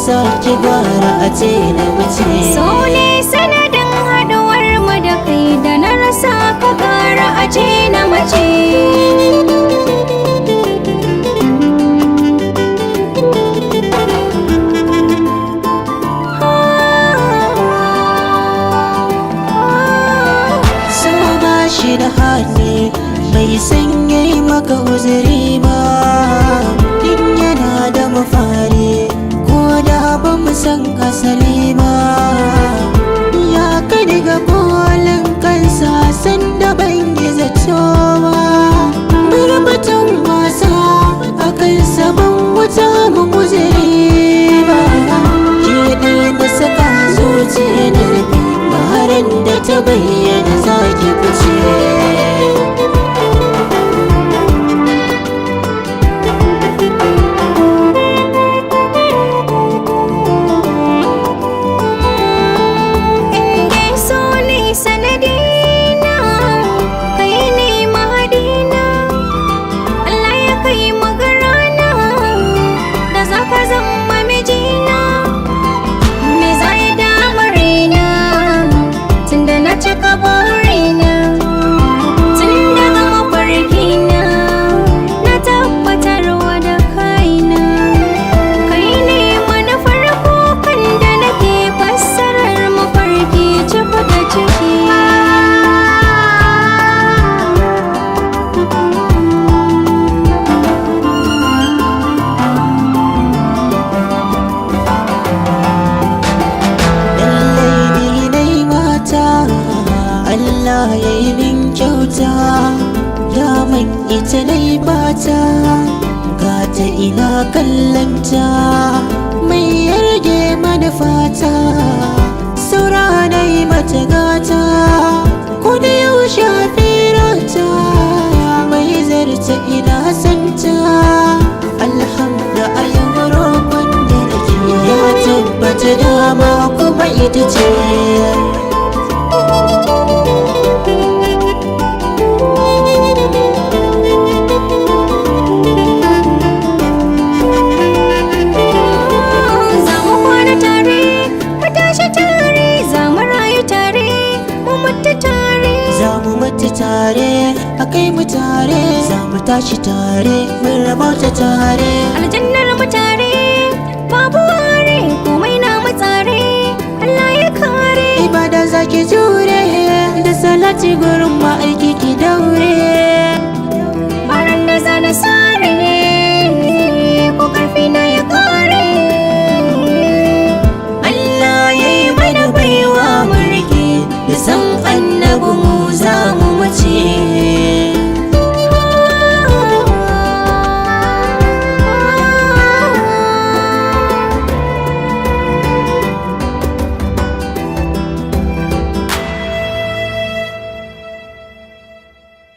rasa ki gwara a ce na mace. So ne sanadin haɗuwar mu da kai, da na rasa ka gara a ce na mace. Shi da hali bai sanya maka uzuri ba, in yana da mafari ko da ba mu san asali ba. Ya kai daga kolin kansa sanda ban yi zato ba, barbatun wasa a kansa ban wuta mu uzuri ba. Ke ɗaya da saka zuciya da rufe baran da ta bayyana zaki fice. Allah ya yi min kyauta, ya man ita dai bata, gata ina kallanta, mai yarge manufata, saura na yi mata gata, ko da yaushe firata, mai zarta ina santa. Alhamdu a yau roƙon da nake ya tabbata dama kuma ita ce. Tare a kai mu tare, za mu tashi tare, mun rabauta tare. Aljannar mu tare, babu ware, komai na mu tsare, Allah ya kare. Ibada zaki jure, da salati gurin ma'aiki ki daure.